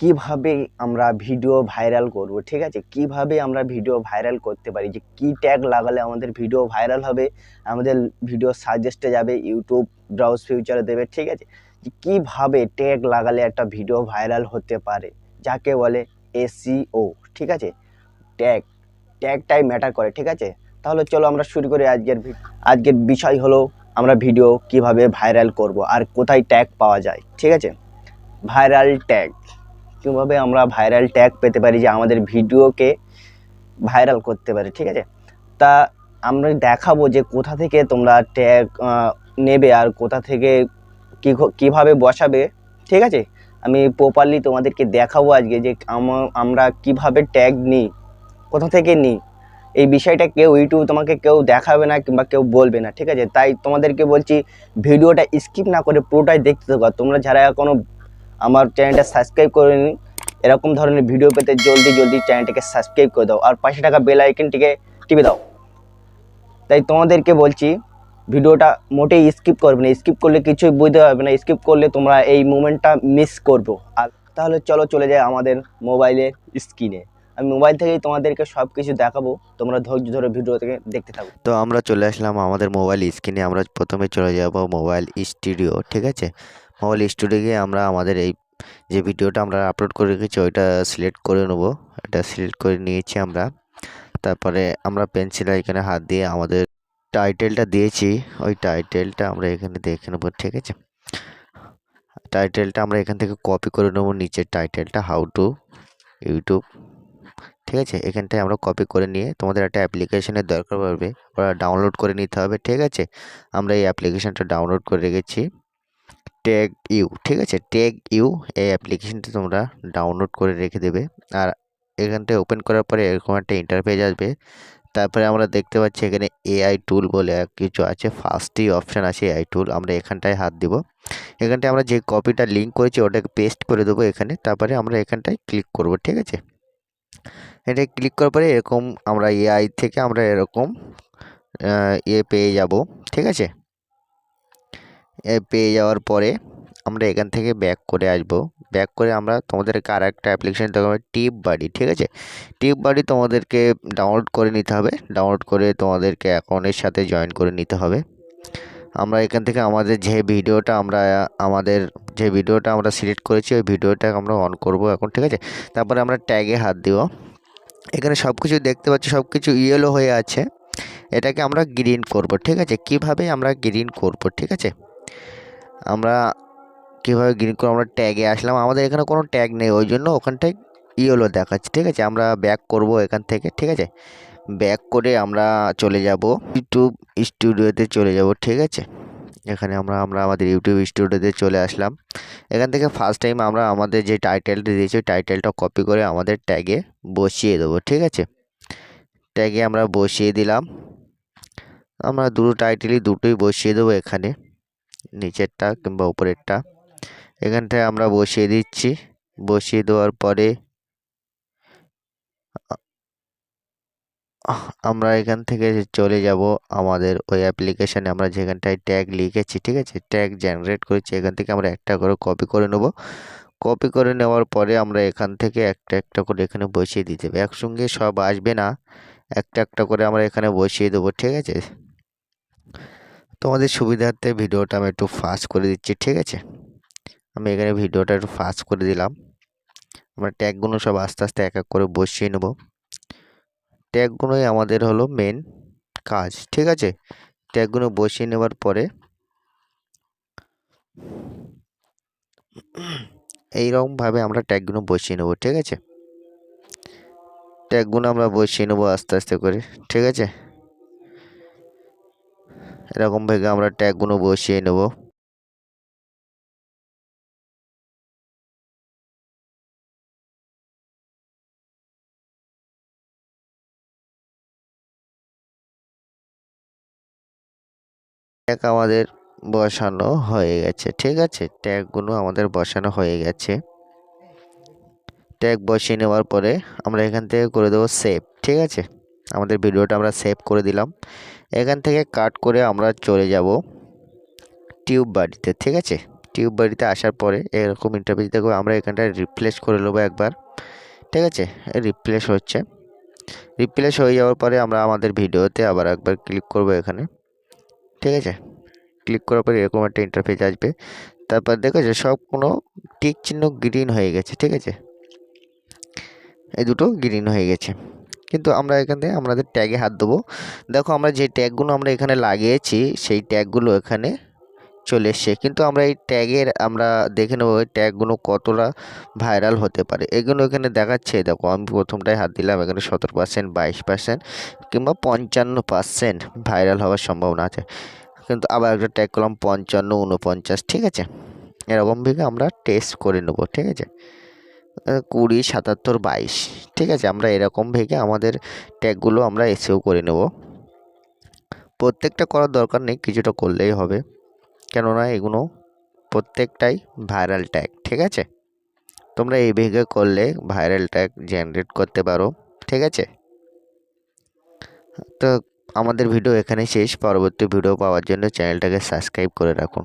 কিভাবে আমরা video viral করব, ঠিক আছে? কিভাবে আমরা ভিডিও ভাইরাল করতে পারি, যে কি ট্যাগ লাগালে আমাদের ভিডিও ভাইরাল হবে, আমাদের ভিডিও সাজেস্টে যাবে, ইউটিউব ব্রাউজ ফিউচারে দেবে, ঠিক আছে? যে কিভাবে ট্যাগ লাগালে একটা ভিডিও ভাইরাল হতে পারে, যাকে বলে এসইও, ঠিক আছে? ট্যাগ ট্যাগটাই ম্যাটার করে, ঠিক আছে? তাহলে চলো আমরা শুরু করি। আজকের বিষয় হলো আমরা ভিডিও কিভাবে ভাইরাল করব আর কোথায় ট্যাগ পাওয়া যায়, ঠিক আছে? ভাইরাল ট্যাগ, কীভাবে আমরা ভাইরাল ট্যাগ পেতে পারি যে আমাদের ভিডিওকে ভাইরাল করতে পারে, ঠিক আছে? তা আমরা দেখাবো যে কোথা থেকে তোমরা ট্যাগ নেবে আর কোথা থেকে কীভাবে বসাবে, ঠিক আছে? আমি প্রপারলি তোমাদেরকে দেখাবো আজকে যে আমরা কিভাবে ট্যাগ নিই, কোথা থেকে নিই। এই বিষয়টা ইউটিউব তোমাকে কেউ দেখাবে না কিংবা কেউ বলবে না, ঠিক আছে? তাই তোমাদেরকে বলছি ভিডিওটা স্কিপ না করে পুরোটাই দেখতে থাকো। তোমরা যারা এখনও আমার চ্যানেলটা সাবস্ক্রাইব করেনি, এরকম ধরনের ভিডিও পেতে জলদি চ্যানেলটাকে সাবস্ক্রাইব করে দাও আর পাশে থাকা বেল আইকনটিকে টিপে দাও। তাই তোমাদেরকে বলছি ভিডিওটা মোটেই স্কিপ করবে না, স্কিপ করলে কিছুই বুঝতে পারবে না, স্কিপ করলে তোমরা এই মুমেন্টটা মিস করবো। আর তাহলে চলে যাই আমাদের মোবাইলের স্ক্রিনে। আমি মোবাইল থেকেই তোমাদেরকে সব কিছু দেখাবো, তোমরা ধৈর্য ধরে ভিডিও থেকে দেখতে থাকো। তো আমরা চলে আসলাম আমাদের মোবাইল স্ক্রিনে। আমরা প্রথমে চলে যাব মোবাইল স্টুডিও, ঠিক আছে? মোবাইল স্টুডিও গিয়ে আমরা আমাদের এই যে ভিডিওটা আমরা আপলোড করে রেখেছি ওইটা সিলেক্ট করে নেব। এটা সিলেক্ট করে নিয়েছি আমরা। তারপরে আমরা পেন্সিল এখানে হাত দিয়ে আমাদের টাইটেলটা দিয়েছি, ওই টাইটেলটা আমরা এখানে দেখে নেব, ঠিক আছে? টাইটেলটা আমরা এখান থেকে কপি করে নেব, নিচের টাইটেলটা হাউ টু ইউটিউব, ঠিক আছে? এখানটায় আমরা কপি করে নিয়ে তোমাদের একটা অ্যাপ্লিকেশনের দরকার পড়বে, ওরা ডাউনলোড করে নিতে হবে, ঠিক আছে? আমরা এই অ্যাপ্লিকেশনটা ডাউনলোড করে রেখেছি, ট্যাগ ইউ, ঠিক আছে? ট্যাগ ইউ এই অ্যাপ্লিকেশনটা তোমরা ডাউনলোড করে রেখে দেবে। আর এখানটায় ওপেন করার পরে এরকম একটা ইন্টারফেস আসবে। তারপরে আমরা দেখতে পাচ্ছি এখানে এআই টুল বলে কিছু আছে, ফার্স্টই অপশান আছে এআই টুল। আমরা এখানটায় হাত দিব, এখানটায় আমরা যে কপিটা লিঙ্ক করেছি ওটাকে পেস্ট করে দেবো এখানে। তারপরে আমরা এখানটায় ক্লিক করব, ঠিক আছে? এটা ক্লিক করার পরে এরকম আমরা এআই থেকে আমরা এরকম পেয়ে যাব, ঠিক আছে? পেয়ে যাওয়ার পরে আমরা এখান থেকে ব্যাক করে আসব। ব্যাক করে আমরা তোমাদেরকে আর একটা অ্যাপ্লিকেশন দেখাবো, টিপ বাডি, ঠিক আছে? টিপ বাডি তোমাদেরকে ডাউনলোড করে নিতে হবে, ডাউনলোড করে তোমাদেরকে অ্যাকাউন্টের সাথে জয়েন করে নিতে হবে। আমরা এখান থেকে আমাদের যে ভিডিওটা আমরা সিলেক্ট করেছি ওই ভিডিওটা আমরা অন করব এখন, ঠিক আছে? তারপরে আমরা ট্যাগে হাত দিব। এখানে সব কিছু দেখতে পাচ্ছি, সব কিছু ইয়েলো হয়ে আছে, এটাকে আমরা গ্রিন করব, ঠিক আছে? কিভাবে আমরা গ্রিন করব, ঠিক আছে? আমরা কীভাবে গ্রিন করব, আমরা ট্যাগে আসলাম, আমাদের এখানে কোনো ট্যাগ নেই ওই জন্য ওখানটায় ইয়েলো দেখাচ্ছে, ঠিক আছে? আমরা ব্যাক করব এখান থেকে, ঠিক আছে? ব্যাক করে আমরা চলে যাব ইউটিউব স্টুডিওতে চলে যাব, ঠিক আছে? এখানে আমরা আমাদের ইউটিউব স্টুডিওতে চলে আসলাম। এখান থেকে ফার্স্ট টাইম আমরা আমাদের যে টাইটেলটা দিয়েছি ওই টাইটেলটা কপি করে আমাদের ট্যাগে বসিয়ে দেবো, ঠিক আছে? ট্যাগে আমরা বসিয়ে দিলাম। আমরা দুটো টাইটেলই দুটোই বসিয়ে দেবো এখানে, নিচেরটা কিংবা উপরেরটা। এখানটায় আমরা বসিয়ে দিচ্ছি। বসিয়ে দেওয়ার পরে আমরা এখান থেকে চলে যাব আমাদের ওই অ্যাপ্লিকেশানে, আমরা যেখানটায় ট্যাগ লিখেছি, ঠিক আছে? ট্যাগ জেনারেট করেছি, এখান থেকে আমরা একটা করে কপি করে নেব। কপি করে নেওয়ার পরে আমরা এখান থেকে একটা একটা করে এখানে বসিয়ে দিতে হবে, একসঙ্গে সব আসবে না, একটা একটা করে আমরা এখানে বসিয়ে দেবো, ঠিক আছে? তোমাদের সুবিধার্থে ভিডিওটা আমি একটু ফাস্ট করে দিচ্ছি, ঠিক আছে? আমি এখানে ভিডিওটা একটু ফাস্ট করে দিলাম। আমরা ট্যাগগুলো সব আস্তে আস্তে এক এক করে বসিয়ে নেব। ট্যাগগুলোই আমাদের হলো মেন কাজ, ঠিক আছে? ট্যাগগুলো বসিয়ে নেওয়ার পরে এইরকমভাবে আমরা ট্যাগগুলো বসিয়ে নেব, ঠিক আছে? ট্যাগগুলো আমরা বসিয়ে নেব আস্তে আস্তে করে, ঠিক আছে? এরকমভাবে আমরা ট্যাগগুলো বসিয়ে নেব। ট্যাগ আমাদের বসানো হয়ে গেছে, ঠিক আছে? ট্যাগগুলো আমাদের বসানো হয়ে গেছে। ট্যাগ বসিয়ে নেওয়ার পরে আমরা এখান থেকে করে দেবো সেভ, ঠিক আছে? আমাদের ভিডিওটা আমরা সেভ করে দিলাম। এখান থেকে কাট করে আমরা চলে যাব টিউব বাডিতে, ঠিক আছে? টিউব বাড়িতে আসার পরে এরকম ইন্টারফেস দেখবো। আমরা এখানটায় রিফ্রেশ করে নেবো একবার, ঠিক আছে। রিফ্রেশ হচ্ছে, রিফ্রেশ হয়ে যাওয়ার পরে আমরা আমাদের ভিডিওতে আবার একবার ক্লিক করব এখানে, ঠিক আছে। ক্লিক করার পরে এরকম একটা ইন্টারফেস আসবে। তারপর দেখেছো সব কোনো টিক চিহ্ন গ্রিন হয়ে গেছে, ঠিক আছে। এই দুটো গ্রিন হয়ে গেছে। কিন্তু আমরা এখান থেকে আমাদের ট্যাগে হাত দেবো। দেখো আমরা যে ট্যাগগুলো আমরা এখানে লাগিয়েছি সেই ট্যাগগুলো এখানে চলে এসছে, কিন্তু আমরা এই ট্যাগের আমরা দেখে নেবো ওই ট্যাগগুলো কতটা ভাইরাল হতে পারে। এগুলো এখানে দেখাচ্ছে, দেখো আমি প্রথমটায় হাত দিলাম, এখানে 17%, 22% কিংবা 55% ভাইরাল হওয়ার সম্ভাবনা আছে। কিন্তু আবার একটা ট্যাগ করলাম 55, 49, ঠিক আছে। এরকম ভেবে আমরা টেস্ট করে নেব, ঠিক আছে। 20, 77, 22, ঠিক আছে। আমরা এরকম ভেবে আমাদের ট্যাগগুলো আমরা এসেও করে নেব। প্রত্যেকটা করার দরকার নেই, কিছুটা করলেই হবে, কেননা এগুলো প্রত্যেকটাই ভাইরাল ট্যাগ, ঠিক আছে। তোমরা এই ভেগে করলে ভাইরাল ট্যাগ জেনারেট করতে পারো, ঠিক আছে। তো আমাদের ভিডিও এখানেই শেষ। পরবর্তী ভিডিও পাওয়ার জন্য চ্যানেলটাকে সাবস্ক্রাইব করে রাখুন।